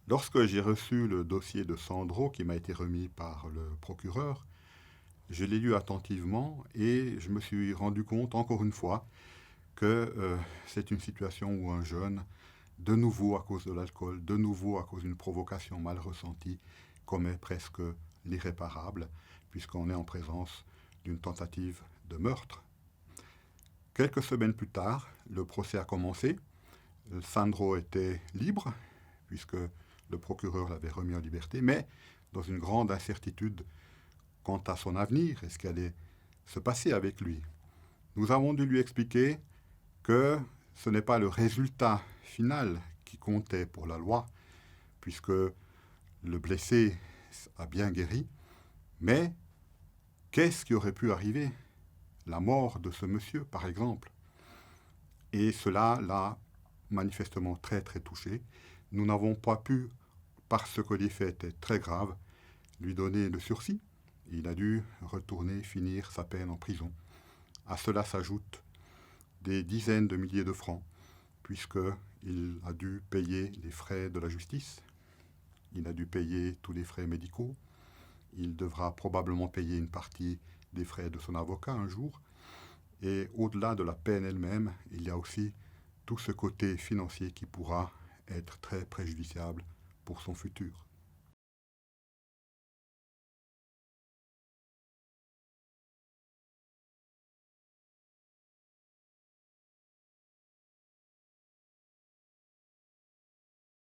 Lorsque j'ai reçu le dossier de Sandro qui m'a été remis par le procureur, je l'ai lu attentivement et je me suis rendu compte, encore une fois, que c'est une situation où un jeune, de nouveau à cause de l'alcool, de nouveau à cause d'une provocation mal ressentie, commet presque l'irréparable, puisqu'on est en présence d'une tentative de meurtre. Quelques semaines plus tard, le procès a commencé. Sandro était libre, puisque le procureur l'avait remis en liberté, mais dans une grande incertitude quant à son avenir et ce qui allait se passer avec lui. Nous avons dû lui expliquer que ce n'est pas le résultat final qui comptait pour la loi, puisque le blessé a bien guéri, mais qu'est-ce qui aurait pu arriver? La mort de ce monsieur, par exemple. Et cela l'a manifestement très très touché. Nous n'avons pas pu, parce que les faits étaient très graves, lui donner le sursis. Il a dû retourner finir sa peine en prison. À cela s'ajoutent des dizaines de milliers de francs, puisqu'il a dû payer les frais de la justice, il a dû payer tous les frais médicaux, il devra probablement payer une partie des frais de son avocat un jour, et au-delà de la peine elle-même, il y a aussi tout ce côté financier qui pourra être très préjudiciable pour son futur.